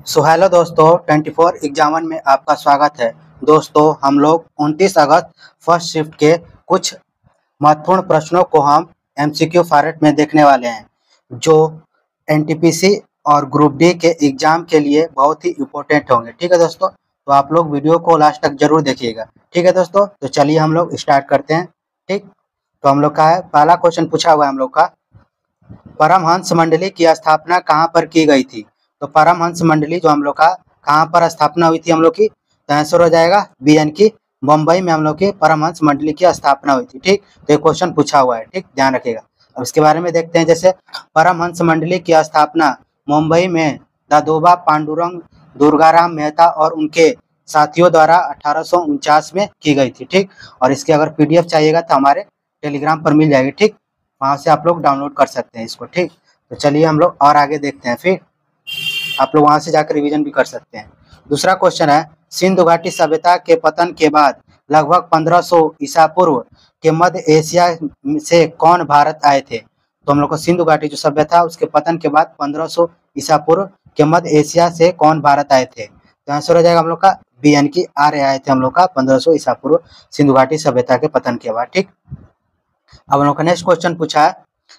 So hello दोस्तों, 24 एग्जामन में आपका स्वागत है। दोस्तों, हम लोग 29 अगस्त फर्स्ट शिफ्ट के कुछ महत्वपूर्ण प्रश्नों को हम एमसीक्यू फॉर्मेट में देखने वाले हैं, जो एनटीपीसी और ग्रुप डी के एग्जाम के लिए बहुत ही इम्पोर्टेंट होंगे। ठीक है दोस्तों, तो आप लोग वीडियो को लास्ट तक जरूर देखिएगा। ठीक है दोस्तों, तो चलिए हम लोग स्टार्ट करते हैं। ठीक, तो हम लोग का है पहला क्वेश्चन पूछा हुआ है हम लोग का, परमहंस मंडली की स्थापना कहाँ पर की गई थी। तो परमहंस मंडली जो हम लोग का कहाँ पर स्थापना हुई थी हम लोग की, तो आंसर हो जाएगा बी यानी कि मुंबई में हम लोग की परमहंस मंडली की स्थापना हुई थी। ठीक, तो ये क्वेश्चन पूछा हुआ है, ठीक, ध्यान रखिएगा। अब इसके बारे में देखते हैं। जैसे परमहंस मंडली की स्थापना मुंबई में दादोबा पांडुरंग दुर्गाराम मेहता और उनके साथियों द्वारा 1849 में की गई थी। ठीक, और इसके अगर पीडीएफ चाहिएगा तो हमारे टेलीग्राम पर मिल जाएगी। ठीक, वहाँ से आप लोग डाउनलोड कर सकते हैं इसको। ठीक, तो चलिए हम लोग और आगे देखते हैं, फिर आप लोग वहाँ से जाकर रिवीजन भी कर सकते हैं। दूसरा क्वेश्चन है, सिंधु घाटी सभ्यता के पतन के बाद लगभग 1500 ईसा पूर्व के मध्य एशिया से कौन भारत आए थे। तो हम लोग को सिंधु घाटी जो सभ्यता उसके पतन के बाद 1500 ईसा पूर्व के मध्य एशिया से कौन भारत आए थे। तो आंसर हो जाएगा हम लोग का बी यानी कि आर्य आए थे हम लोग का 1500 ईसा पूर्व सिंधु घाटी सभ्यता के पतन के बाद। ठीक, अब हम लोग का नेक्स्ट क्वेश्चन पूछा है,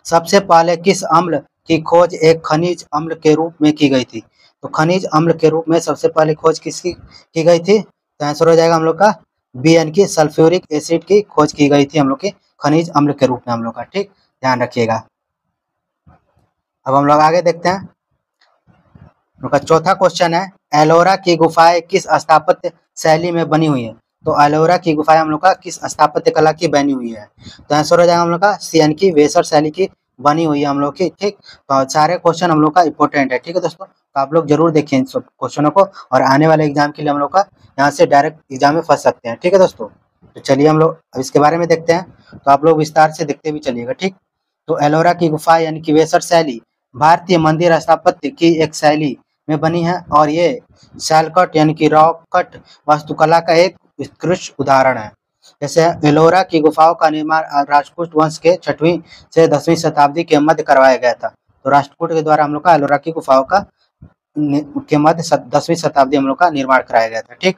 सबसे पहले किस अम्ल की खोज एक खनिज अम्ल के रूप में की गई थी। तो खनिज अम्ल के रूप में सबसे पहले खोज किसकी की गई थी। तो आंसर हो जाएगा हम लोग का बी यानी कि सल्फ्यूरिक एसिड की खोज की गई थी हम लोग की खनिज अम्ल के रूप में हम लोग का। ठीक, ध्यान रखिएगा। अब हम लोग आगे देखते हैं। हम लोग का चौथा क्वेश्चन है, एलोरा की गुफाएं किस स्थापत्य शैली में बनी हुई है। तो एलोरा की गुफाएं हम लोग का किस स्थापत्य कला की बनी हुई है। तो आंसर हो जाएगा हम लोग का सी यानी कि वेसर शैली की बनी हुई है हम लोग की। ठीक, तो सारे क्वेश्चन हम लोग का इंपॉर्टेंट है। ठीक है दोस्तों, तो आप लोग जरूर देखिए इन सब क्वेश्चनों को, और आने वाले एग्जाम के लिए हम लोग का यहाँ से डायरेक्ट एग्जाम में फंस सकते हैं। ठीक है दोस्तों, तो चलिए हम लोग अब इसके बारे में देखते हैं, तो आप लोग विस्तार से देखते भी चलिएगा। ठीक, तो एलोरा की गुफा यानी कि वेसर शैली भारतीय मंदिर स्थापत्य की एक शैली में बनी है, और ये सैलकट यानी कि रॉक कट वास्तुकला का एक उत्कृष्ट उदाहरण है। जैसे एलोरा की गुफाओं का निर्माण राष्ट्रकूट वंश के 6वीं से 10वीं शताब्दी के मध्य करवाया गया था। तो राष्ट्रकूट के द्वारा हम लोग का एलोरा की गुफाओं का के मध्य 10वीं शताब्दी हम लोग का निर्माण कराया गया था। ठीक,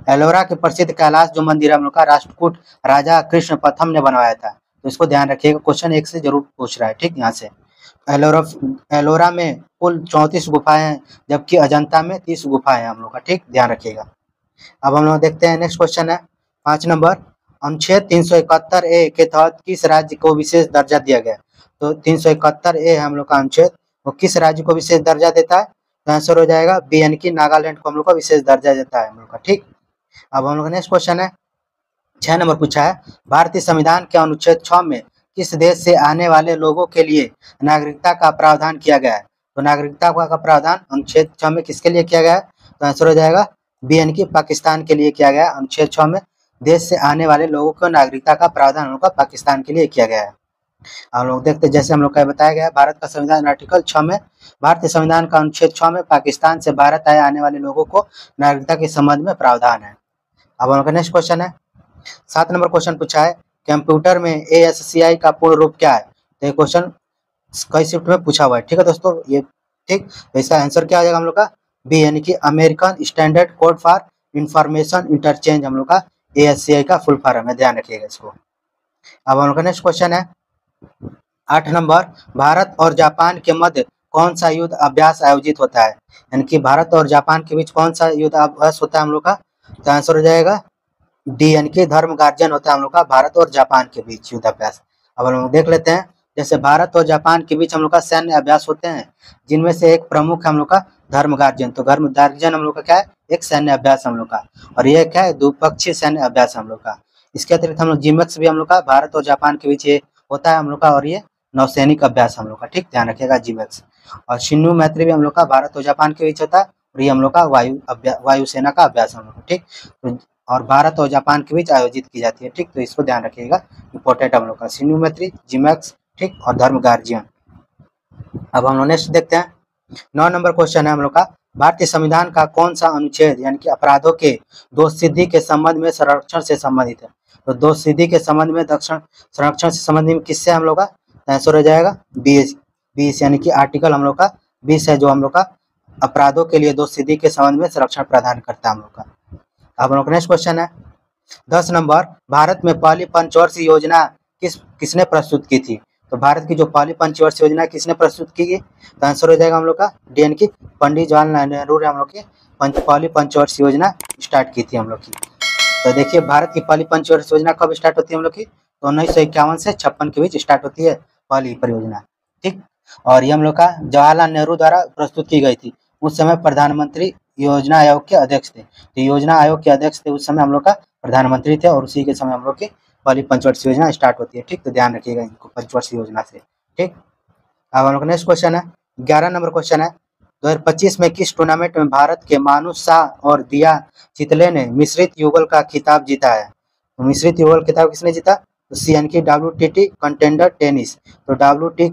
एलोरा के प्रसिद्ध कैलाश जो मंदिर हम लोग का राष्ट्रकूट राजा कृष्ण प्रथम ने बनवाया था। तो इसको ध्यान रखिएगा, क्वेश्चन एक से जरूर पूछ रहा है। ठीक, यहाँ से एलोरा एलोरा में कुल 34 गुफाएं हैं, जबकि अजंता में 30 गुफाएं हैं हम लोग का। ठीक, ध्यान रखिएगा। अब हम लोग देखते हैं नेक्स्ट क्वेश्चन है 5 नंबर, अनुच्छेद 371 ए के तहत किस राज्य को विशेष दर्जा दिया गया। तो 371 ए हम लोग का अनुच्छेद, वो किस राज्य को विशेष दर्जा देता है। तो आंसर हो जाएगा बी यानी कि नागालैंड को हम लोग को विशेष दर्जा देता है हम लोग का। ठीक, अब हम लोग का नेक्स्ट क्वेश्चन है 6 नंबर पूछा है, भारतीय संविधान के अनुच्छेद 6 में किस देश से आने वाले लोगों के लिए नागरिकता का प्रावधान किया गया है। तो नागरिकता का प्रावधान अनुच्छेद 6 में किसके लिए किया गया है। तो आंसर हो जाएगा बी यानी कि पाकिस्तान के लिए किया गया है। अनुच्छेद 6 में देश से आने वाले लोगों को नागरिकता का प्रावधान हम लोग का पाकिस्तान के लिए किया गया है। हम लोग देखते हैं, जैसे हम लोग का बताया गया है, भारत का संविधान आर्टिकल 6 में, भारतीय संविधान का अनुच्छेद 6 में पाकिस्तान से भारत आए आने वाले लोगों को नागरिकता के संबंध में प्रावधान है। अब हम लोग का नेक्स्ट क्वेश्चन है 7 नंबर क्वेश्चन पूछा है, कंप्यूटर में ASCII का पूर्ण रूप क्या है। तो ये क्वेश्चन कई शिफ्ट में पूछा हुआ है। ठीक है दोस्तों, ये ठीक, तो इसका आंसर क्या आ जाएगा हम लोग का बी यानी कि American standard code for information interchange हम लोग का ASCII का फुल फॉर्म है, ध्यान रखिएगा इसको। अब हम लोग का नेक्स्ट क्वेश्चन है 8 नंबर, भारत और जापान के मध्य कौन सा युद्ध अभ्यास आयोजित होता है। यानी कि भारत और जापान के बीच कौन सा युद्ध अभ्यास होता है हम लोग का। तो आंसर हो जाएगा डी यानी कि धर्म गार्जियन होता है हम लोग का भारत और जापान के बीच युद्ध अभ्यास। अब हम लोग देख लेते हैं, जैसे भारत और जापान के बीच हम लोग का सैन्य अभ्यास होते हैं, जिनमें से एक प्रमुख है हम लोग का धर्म गार्जियन। तो धर्म गार्जियन हम लोग का क्या है, एक सैन्य अभ्यास हम लोग का, और ये क्या है द्विपक्षीय सैन्य अभ्यास हम लोग का। इसके अतिरिक्त हम लोग जिमेक्स भी हम लोग का भारत और जापान के बीच ये होता है हम लोग का, और ये नौसैनिक अभ्यास हम लोग का। ठीक, ध्यान रखिएगा जिमेक्स। और शिन्यू मैत्री भी हम लोग का भारत और जापान के बीच होता है, और ये हम लोग का वायुसेना का अभ्यास हम लोग का। ठीक, तो और भारत और जापान के बीच आयोजित की जाती है। ठीक, तो इसको ध्यान रखिएगा, इंपॉर्टेंट हम लोग का शिन्यू मैत्री, जिमेक्स, ठीक, और धर्म गार्जियन। अब हम लोग नेक्स्ट देखते हैं 9 नंबर क्वेश्चन है हम लोग का, भारतीय संविधान का कौन सा अनुच्छेद यानी कि अपराधों के दोष सिद्धि के संबंध में संरक्षण से संबंधित है। तो दोष सिद्धि के संबंध में संरक्षण से संबंधित में किससे हम लोग का आंसर हो जाएगा 20 यानी कि आर्टिकल हम लोग का 20 है, जो हम लोग का अपराधों के लिए दोषसिद्धि के संबंध में संरक्षण प्रदान करता है हम लोग का। अब हम लोग नेक्स्ट क्वेश्चन है 10 नंबर, भारत में पहली पंचवर्षीय योजना किसने प्रस्तुत की थी? तो भारत की जो पहली पंचवर्षीय योजना किसने प्रस्तुत की? तो आंसर हो जाएगा हम लोग का डी की पंडित जवाहरलाल नेहरू ने हम लोग की पहली पंचवर्षीय योजना स्टार्ट की थी हम लोग की। तो देखिए भारत की पहली पंचवर्षीय योजना कब स्टार्ट होती है हम लोग की? तो 1951 से 56 के बीच स्टार्ट होती है पहली परियोजना, ठीक। और ये हम लोग का जवाहरलाल नेहरू द्वारा प्रस्तुत की गई थी। उस समय प्रधानमंत्री योजना आयोग के अध्यक्ष थे। तो योजना आयोग के अध्यक्ष थे उस समय हम लोग का प्रधानमंत्री थे, और उसी के समय हम लोग की पहली पंचवर्षीय योजना स्टार्ट होती है, ठीक। तो ध्यान रखिएगा इनको पंचवर्षीय योजना से, ठीक। अब हम लोग नेक्स्ट क्वेश्चन है 11 नंबर क्वेश्चन है 2025 में किस टूर्नामेंट में भारत के मानुष शाह और दिया चितले ने मिश्रित युगल का खिताब जीता है? तो मिश्रित युगल खिताब किसने जीता? तो CNK WTT कंटेंडर टेनिस। तो WTT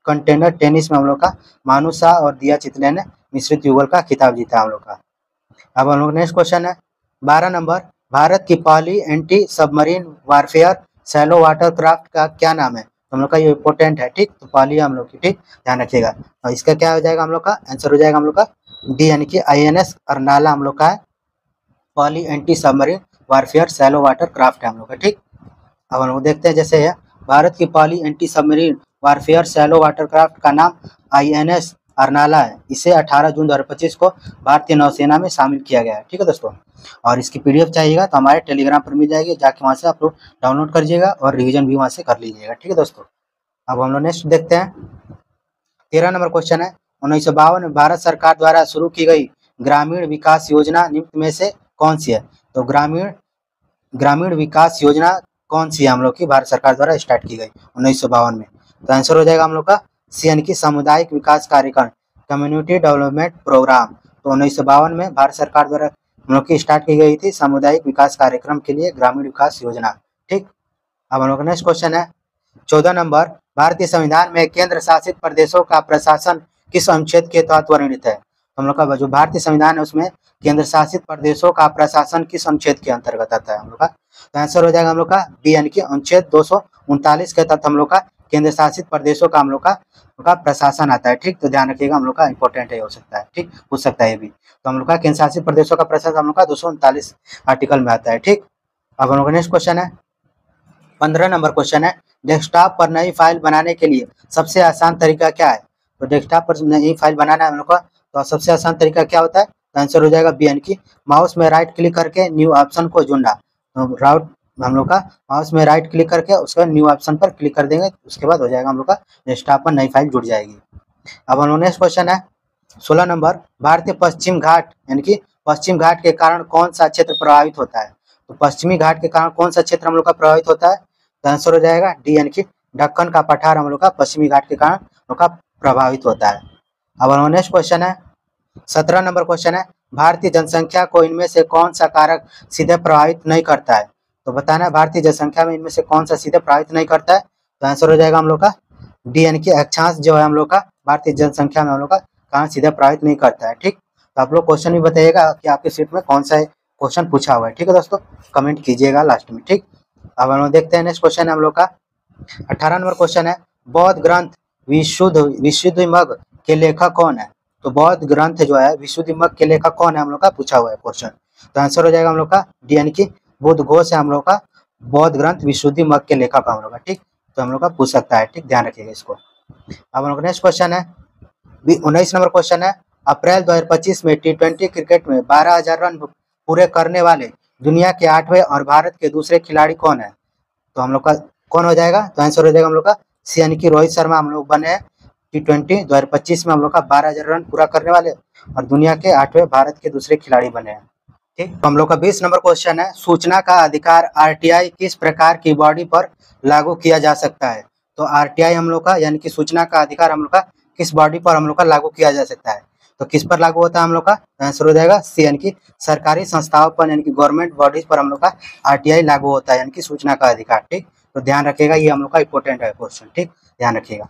कंटेंडर टेनिस में हम लोग का मानुष शाह और दिया चितले ने मिश्रित युगल का खिताब जीता हम लोग का। अब हम लोग नेक्स्ट क्वेश्चन है 12 नंबर, भारत की पहली anti submarine warfare shallow water craft का क्या नाम है? तो हम लोग का ये इंपॉर्टेंट है, ठीक। तो पहली हम लोग की, ठीक, ध्यान रखिएगा। और इसका क्या हो जाएगा हम लोग का आंसर हो जाएगा हम लोग का डी INS अर्नाला हम लोग का है पहली anti submarine warfare shallow water craft है हम लोग का, ठीक। अब हम लोग देखते हैं जैसे है भारत की पहली anti submarine warfare shallow watercraft का नाम INS अर्नाला है। इसे 18 जून 2025 को भारतीय नौसेना में शामिल किया गया है, ठीक है दोस्तों। और इसकी PDF चाहिएगा तो हमारे टेलीग्राम पर मिल जाएगी, जाके वहाँ से आप लोग डाउनलोड कर लीजिएगा और रिवीजन भी वहाँ से कर लीजिएगा, ठीक है दोस्तों। अब हम लोग नेक्स्ट देखते हैं 13 नंबर क्वेश्चन है 1952 में भारत सरकार द्वारा शुरू की गई ग्रामीण विकास योजना निम्न में से कौन सी है? तो ग्रामीण विकास योजना कौन सी है हम लोग की भारत सरकार द्वारा स्टार्ट की गई 1952 में? तो आंसर हो जाएगा हम लोग का CNK सामुदायिक विकास कार्यक्रम कम्युनिटी डेवलपमेंट प्रोग्राम। तो 1952 में भारत सरकार द्वारा हम लोग की स्टार्ट की गई थी सामुदायिक विकास कार्यक्रम के लिए ग्रामीण विकास योजना, ठीक। अब हम लोग का नेक्स्ट क्वेश्चन है 14 नंबर, भारतीय संविधान में केंद्र शासित प्रदेशों का प्रशासन किस अनुच्छेद के तहत वर्णित है? हम लोग का जो भारतीय संविधान है उसमें केंद्र शासित प्रदेशों का प्रशासन किस अनुच्छेद के अंतर्गत आता है हम लोग का? तो आंसर हो जाएगा हम लोग का बी अनुच्छेद 239 के तहत हम लोग का केंद्र शासित प्रदेशों का हम लोग का प्रशासन आता है, ठीक। तो ध्यान रखिएगा हम लोग का इंपॉर्टेंट है, हो सकता है, ठीक, पूछ सकता है ये भी। तो हम लोग का केंद्र शासित प्रदेशों का प्रशासन हम लोग का 239 आर्टिकल में आता है, ठीक। अब हम लोग का नेक्स्ट क्वेश्चन है 15 नंबर क्वेश्चन है डेस्कटॉप पर नई फाइल बनाने के लिए सबसे आसान तरीका क्या है? तो डेस्कटॉप पर नई फाइल बनाना है हम लोग का, तो सबसे आसान तरीका क्या होता है? तो आंसर हो जाएगा बी माउस में राइट क्लिक करके न्यू ऑप्शन को चुनना। तो हम लोग का माउस में राइट क्लिक करके उसके बाद न्यू ऑप्शन पर क्लिक कर देंगे, उसके बाद हो जाएगा हम लोग का डेस्कटॉप पर नई फाइल जुड़ जाएगी। अब हम लोग नेक्स्ट क्वेश्चन है 16 नंबर, भारतीय पश्चिम घाट पश्चिम घाट के कारण कौन सा क्षेत्र प्रभावित होता है? तो पश्चिमी घाट के कारण कौन सा क्षेत्र हम लोग का प्रभावित होता है? तो आंसर हो जाएगा डी ढक्कन का पठार हम लोग का पश्चिमी घाट के कारण हम लोग का प्रभावित होता है। अब हम नेक्स्ट क्वेश्चन है 17 नंबर क्वेश्चन है भारतीय जनसंख्या को इनमें से कौन सा कारक सीधे प्रभावित नहीं करता है? तो बताना है भारतीय जनसंख्या में इनमें से कौन सा सीधे प्रभावित नहीं करता है? तो आंसर हो जाएगा हम लोग का डी अक्षांश जो है हम लोग का भारतीय जनसंख्या में हम लोग का कहाँ सीधे प्रभावित नहीं करता है, ठीक। तो आप लोग क्वेश्चन भी बताइएगा कि आपके सीट में कौन सा क्वेश्चन पूछा हुआ है, ठीक है दोस्तों, कमेंट कीजिएगा लास्ट में, ठीक। अब हम लोग देखते हैं नेक्स्ट क्वेश्चन है हम लोग का 18 नंबर क्वेश्चन है बौद्ध ग्रंथ विशुद्धिमग्ग के लेखक कौन है? तो बौद्ध ग्रंथ जो है विशुद्धिमग्ग के लेखक कौन है हम लोग का पूछा हुआ है क्वेश्चन। तो आंसर हो जाएगा हम लोग का डी बुद्ध घोष है हम लोग का बौद्ध ग्रंथ विशुद्धिमग्ग के लेखक हम लोग का, ठीक। तो हम लोग का पूछ सकता है, ठीक, ध्यान रखिएगा इसको। अब हम लोग नेक्स्ट क्वेश्चन है 19 नंबर क्वेश्चन है अप्रैल 2025 में T20 क्रिकेट में 12,000 रन पूरे करने वाले दुनिया के 8वें और भारत के दूसरे खिलाड़ी कौन है? तो हम लोग का कौन हो जाएगा? तो आंसर हो जाएगा हम लोग का CNK रोहित शर्मा हम लोग बने हैं T20 2025 में हम लोग का 12,000 रन पूरा करने वाले और दुनिया के 8वें भारत के दूसरे खिलाड़ी बने हैं, ठीक। तो हम लोग का 20 नंबर क्वेश्चन है सूचना का अधिकार RTI किस प्रकार की बॉडी पर लागू किया जा सकता है? तो RTI हम लोग का यानी कि सूचना का अधिकार हम लोग का किस बॉडी पर हम लोग का लागू किया जा सकता है? तो किस पर लागू होता है हम लोग का? आंसर हो जाएगा CNK सरकारी संस्थाओं पर यानी कि गवर्नमेंट बॉडीज पर हम लोग का RTI लागू होता है यानी कि सूचना का अधिकार, ठीक। तो ध्यान रखिएगा ये हम लोग का इंपॉर्टेंट है क्वेश्चन, ठीक, ध्यान रखिएगा।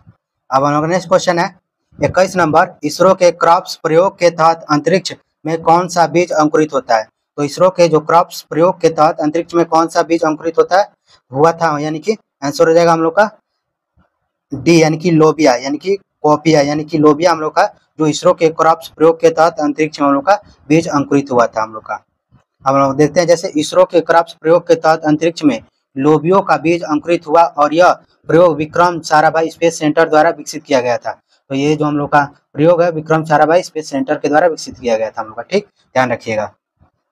अब हम लोग नेक्स्ट क्वेश्चन है 21 नंबर इसरो के क्रॉप्स प्रयोग के तहत अंतरिक्ष में कौन सा बीज अंकुरित होता है? तो इसरो के जो क्रॉप्स प्रयोग के तहत अंतरिक्ष में कौन सा बीज अंकुरित हुआ था यानी कि आंसर हो जाएगा हम लोग का डी यानी कि लोबिया यानी कि कोपिया यानी कि लोबिया हम लोग का जो इसरो के क्रॉप्स प्रयोग के तहत अंतरिक्ष में हम लोग का बीज अंकुरित हुआ था हम लोग का। अब हम लोग देखते हैं जैसे इसरो के क्रॉप्स प्रयोग के तहत अंतरिक्ष में लोबियो का बीज अंकुरित हुआ और यह प्रयोग विक्रम साराभाई स्पेस सेंटर द्वारा विकसित किया गया था। तो ये जो हम लोग का प्रयोग है विक्रम साराभाई स्पेस सेंटर के द्वारा विकसित किया गया था हम लोग का, ठीक, ध्यान रखिएगा।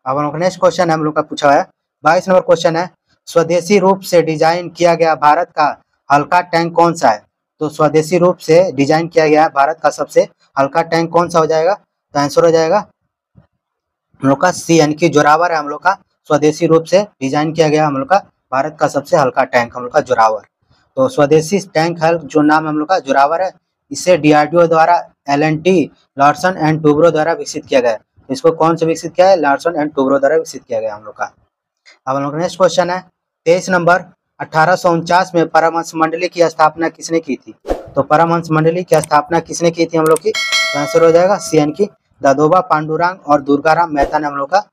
अब हम लोग का नेक्स्ट क्वेश्चन है हम लोग का पूछा है 22 नंबर क्वेश्चन है, स्वदेशी रूप से डिजाइन किया गया भारत का हल्का टैंक कौन सा है? तो स्वदेशी रूप से डिजाइन किया गया भारत का सबसे हल्का टैंक कौन सा हो जाएगा? तो आंसर हो जाएगा हम लोग का सी यानी कि जोरावर है हम लोग का। स्वदेशी रूप से डिजाइन किया गया हम लोग का भारत का सबसे हल्का टैंक हम लोग का जोरावर। तो स्वदेशी टैंक है जो नाम हम लोग का जोरावर है, इसे डीआरडीओ द्वारा एल&टी लार्सन एंड टूब्रो द्वारा विकसित किया गया है। इसको कौन से विकसित किया है? लार्सन एंड टूब्रो द्वारा विकसित किया गया हम लोग का। अब हम लोग नेक्स्ट क्वेश्चन है 23 नंबर, 1849 में परमहंस मंडली की स्थापना किसने की थी? तो परमहंस मंडली की स्थापना किसने की थी हम लोग की? तो आंसर हो जाएगा सी यानी कि दादोबा पांडुरंग और दुर्गाराम मेहता ने हम लोग का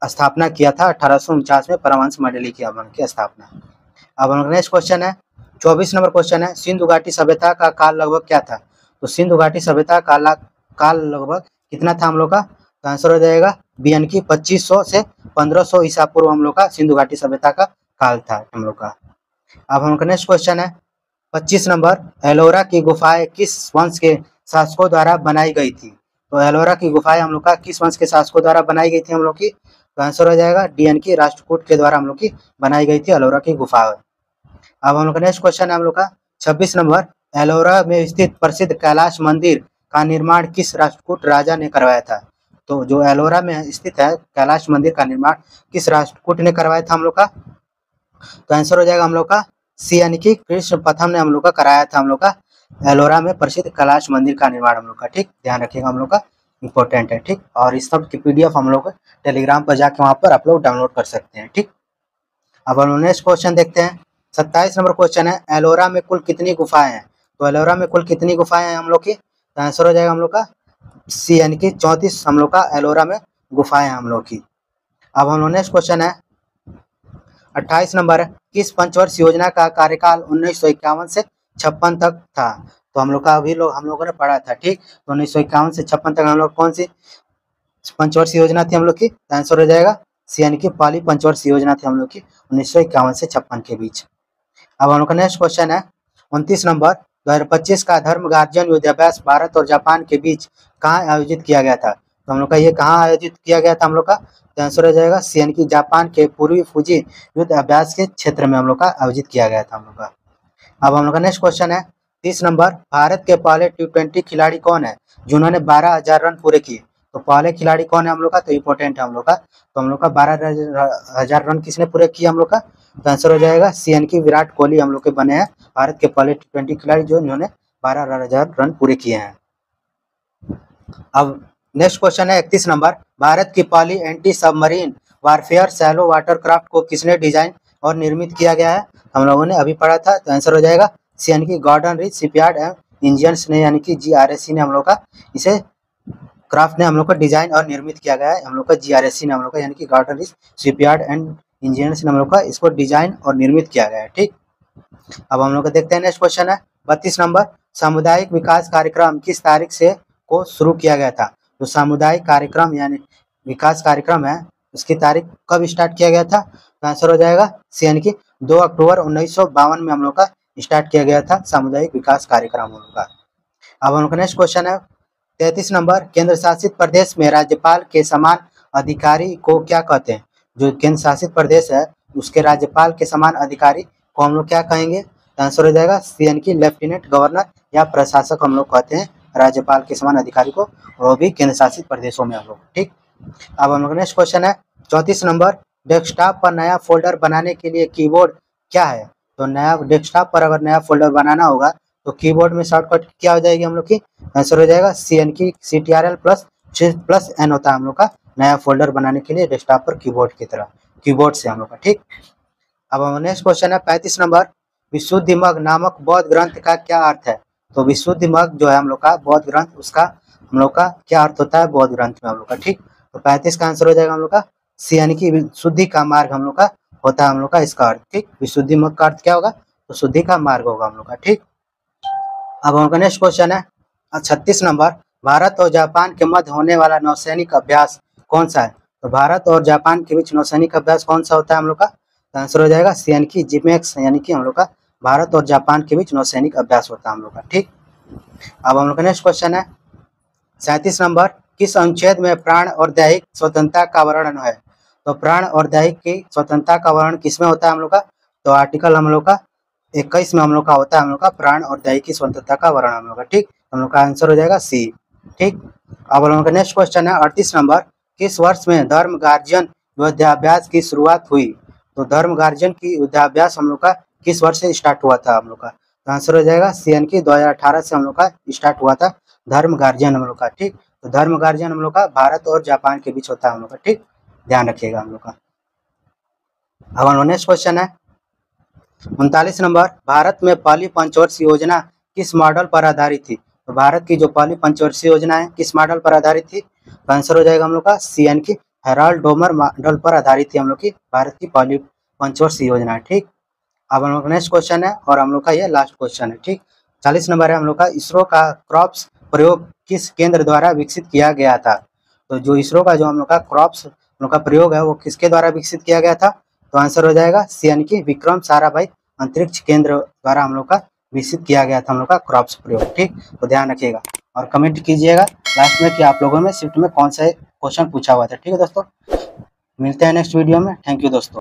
स्थापना किया था 1849 में परमहंस मंडली की स्थापना। अब हम लोग नेक्स्ट क्वेश्चन है 24 नंबर क्वेश्चन है, सिंधु घाटी सभ्यता का काल लगभग क्या था? तो सिंधु घाटी सभ्यता का काल लगभग कितना था हम लोग का? तो आंसर हो जाएगा बी यानी कि 2500 से 1500 ईसा पूर्व हम लोग का सिंधु घाटी सभ्यता का काल था हम लोग का। अब हम लोग का नेक्स्ट क्वेश्चन है 25 नंबर, एलोरा की गुफाएं किस वंश के शासकों द्वारा बनाई गई थी? तो एलोरा की गुफाएं हम लोग का किस वंश के शासकों द्वारा बनाई गई थी हम लोग की? तो आंसर हो जाएगा डी यानी कि राष्ट्रकूट के द्वारा हम लोग की बनाई गई थी एलोरा की गुफाएं। अब हम लोग का नेक्स्ट क्वेश्चन है हम लोग का 26 नंबर, एलोरा में स्थित प्रसिद्ध कैलाश मंदिर का निर्माण किस राष्ट्रकूट राजा ने करवाया था? तो जो एलोरा में स्थित है कैलाश मंदिर का निर्माण किस राष्ट्रकूट ने करवाया था हम लोग का? तो आंसर हो जाएगा हम लोग का सी यानी कि कृष्ण प्रथम ने हम लोग का कराया था हम लोग का एलोरा में प्रसिद्ध कैलाश मंदिर का निर्माण हम लोग का, ठीक, ध्यान रखिएगा हम लोग का, इंपॉर्टेंट है, ठीक। और इस सब की पीडीएफ हम लोग टेलीग्राम पर जाके वहाँ पर आप लोग डाउनलोड कर सकते हैं, ठीक। अब हम नेक्स्ट क्वेश्चन देखते हैं 27 नंबर क्वेश्चन है, एलोरा में कुल कितनी गुफाएं हैं? तो एलोरा में कुल कितनी गुफाएं हैं हम लोग की? तो आंसर हो जाएगा हम लोग का सी यानी कि 34 हम लोग का एलोरा में गुफाएं हैं हम लोग की। अब हम लोग नेक्स्ट क्वेश्चन है 28 नंबर, किस पंचवर्ष योजना का कार्यकाल 1951 से 56 तक था? तो हम लोग का अभी हम लोगों ने पढ़ा था, ठीक। तो 1951 से 56 तक हम लोग कौन सी पंचवर्ष योजना थी हम लोग की? आंसर हो जाएगा सी यानी कि पहली पंचवर्ष योजना थी हम लोग की 1951 से 56 के बीच। अब हम लोग का नेक्स्ट क्वेश्चन है 29 नंबर, 2025 का धर्म गार्जियन युद्धाभ्यास भारत और जापान के बीच कहाँ आयोजित किया गया था? तो हम लोग का ये कहाँ आयोजित किया गया था हम लोग का? तो आंसर हो जाएगा सी यानी कि जापान के पूर्वी फुजी युद्ध अभ्यास के क्षेत्र में हम लोग का आयोजित किया गया था हम लोग का। अब हम लोग का नेक्स्ट क्वेश्चन है 30 नंबर, भारत के पहले T20 खिलाड़ी कौन है जिन्होंने 12,000 रन पूरे किए? तो पहले खिलाड़ी कौन है हम लोग का? तो इंपॉर्टेंट है हम लोग का। तो हम लोग का 12,000 रन किसने पूरे किए हम लोग का? तो आंसर हो जाएगा सी यानी कि विराट कोहली हम लोग के बने हैं भारत के पहले T20 खिलाड़ी जो इन्होंने 12,000 रन पूरे किए हैं। अब नेक्स्ट क्वेश्चन है 31 नंबर, भारत की पहली anti submarine warfare shallow watercraft को किसने डिजाइन और निर्मित किया गया है? हम लोगों ने अभी पढ़ा था। तो आंसर हो जाएगा सी यानी कि Garden Reach shipyard and engineers ने यानी कि GRSC ने हम लोग का इसे क्राफ्ट ने हम लोग का डिजाइन और निर्मित किया गया है हम लोग का GRSC ने हम लोग का यानी कि Garden Reach shipyard and engineers ने हम लोग का इसको डिजाइन और निर्मित किया गया है, ठीक। अब हम लोग का देखते हैं नेक्स्ट क्वेश्चन है 32 नंबर, सामुदायिक विकास कार्यक्रम किस तारीख से को शुरू किया गया था? तो सामुदायिक कार्यक्रम यानी विकास कार्यक्रम है उसकी तारीख कब स्टार्ट किया गया था? तो आंसर हो जाएगा सी यानी कि 2 अक्टूबर 1952 में हम लोग का स्टार्ट किया गया था सामुदायिक विकास कार्यक्रम हम लोग का। अब हम लोग का नेक्स्ट क्वेश्चन है 33 नंबर, केंद्र शासित प्रदेश में राज्यपाल के समान अधिकारी को क्या कहते हैं? जो केंद्र शासित प्रदेश है उसके राज्यपाल के समान अधिकारी को हम लोग क्या कहेंगे? तो आंसर हो जाएगा सी यानी कि लेफ्टिनेंट गवर्नर या प्रशासक हम लोग कहते हैं राज्यपाल के समान अधिकारी को, और वो भी केंद्र शासित प्रदेशों में हम लोग, ठीक। अब हम लोग नेक्स्ट क्वेश्चन है 34 नंबर, डेस्कटॉप पर नया फोल्डर बनाने के लिए कीबोर्ड क्या है? तो नया डेस्कटॉप पर अगर नया फोल्डर बनाना होगा तो कीबोर्ड में शॉर्टकट क्या हो जाएगी हम लोग की? आंसर हो जाएगा सी यानी कि CTRL+N होता है हम लोग का नया फोल्डर बनाने के लिए डेस्कटॉप पर कीबोर्ड की तरह, कीबोर्ड से हम लोग का, ठीक। अब हम नेक्स्ट क्वेश्चन है 35 नंबर, विशुद्धिमग नामक बौद्ध ग्रंथ का क्या अर्थ है? तो विशुद्धिमग जो है हम लोग का बौद्ध ग्रंथ उसका हम लोग का क्या अर्थ होता है बौद्ध ग्रंथ में हम लोग का, ठीक। तो 35 का आंसर हो जाएगा हम लोग का सी यानी कि शुद्धि का मार्ग हम लोग का होता है हम लोग का इसका अर्थ, ठीक। विशुद्धिमग का अर्थ क्या होगा? तो शुद्धि का मार्ग होगा हम लोग का, ठीक। अब हम लोग का नेक्स्ट क्वेश्चन है 36 नंबर, भारत और जापान के मध्य होने वाला नौसैनिक अभ्यास कौन सा है? तो भारत और जापान के बीच नौसैनिक अभ्यास कौन सा होता है हम लोग का? तो आंसर हो जाएगा CNK जिमेक्स, यानी कि हम लोग का भारत और जापान के बीच नौसैनिक अभ्यास होता है हम लोग का। ठीक, अब हम लोग का नेक्स्ट क्वेश्चन है 37 नंबर, किस अनुच्छेद में प्राण और दैहिक स्वतंत्रता का वर्णन है? तो प्राण और दैहिक की स्वतंत्रता का वर्णन किसमें होता है हम लोग का? तो आर्टिकल हम लोग का 21 में हम लोग का होता है हम लोग का प्राण और दैहिक की स्वतंत्रता का वर्णन हम लोग का। ठीक, हम लोग का आंसर हो जाएगा सी। ठीक, अब हम लोग का नेक्स्ट क्वेश्चन है 38 नंबर, किस वर्ष में धर्म गार्जियन युद्धाभ्यास की शुरुआत हुई? तो धर्म गार्जियन की युद्धाभ्यास हम लोग का किस वर्ष से स्टार्ट हुआ था हम लोग का? तो आंसर हो जाएगा CNK 2018 से हम लोग का स्टार्ट हुआ था धर्म गार्जियन हम लोग का। ठीक, तो धर्म गार्जियन हम लोग का भारत और जापान के बीच होता है हम लोग का। ठीक, ध्यान रखिएगा हम लोग का। अब हम लोग नेक्स्ट क्वेश्चन है 39 नंबर, भारत में पहली पंचवर्षीय योजना किस मॉडल पर आधारित थी? तो भारत की जो पहली पंचवर्षीय योजना है किस मॉडल पर आधारित थी? तो आंसर हो जाएगा हम लोग का CNK हेराल्ड डोमर मॉडल पर आधारित थी हम लोग की भारत की पहली पंचवर्षीय योजना। ठीक, अब हम लोग नेक्स्ट क्वेश्चन है और हम लोग का ये लास्ट क्वेश्चन है। ठीक, 40 नंबर है हम लोग का, इसरो का क्रॉप्स प्रयोग किस केंद्र द्वारा विकसित किया गया था? तो जो इसरो का जो हम लोग का क्रॉप्स हम लोग का प्रयोग है वो किसके द्वारा विकसित किया गया था? तो आंसर हो जाएगा CNK विक्रम साराभाई अंतरिक्ष केंद्र द्वारा हम लोग का विकसित किया गया था हम लोग का क्रॉप्स प्रयोग। ठीक, तो ध्यान रखिएगा और कमेंट कीजिएगा लास्ट में कि आप लोगों में शिफ्ट में कौन सा क्वेश्चन पूछा हुआ था। ठीक है दोस्तों, मिलते हैं नेक्स्ट वीडियो में। थैंक यू दोस्तों।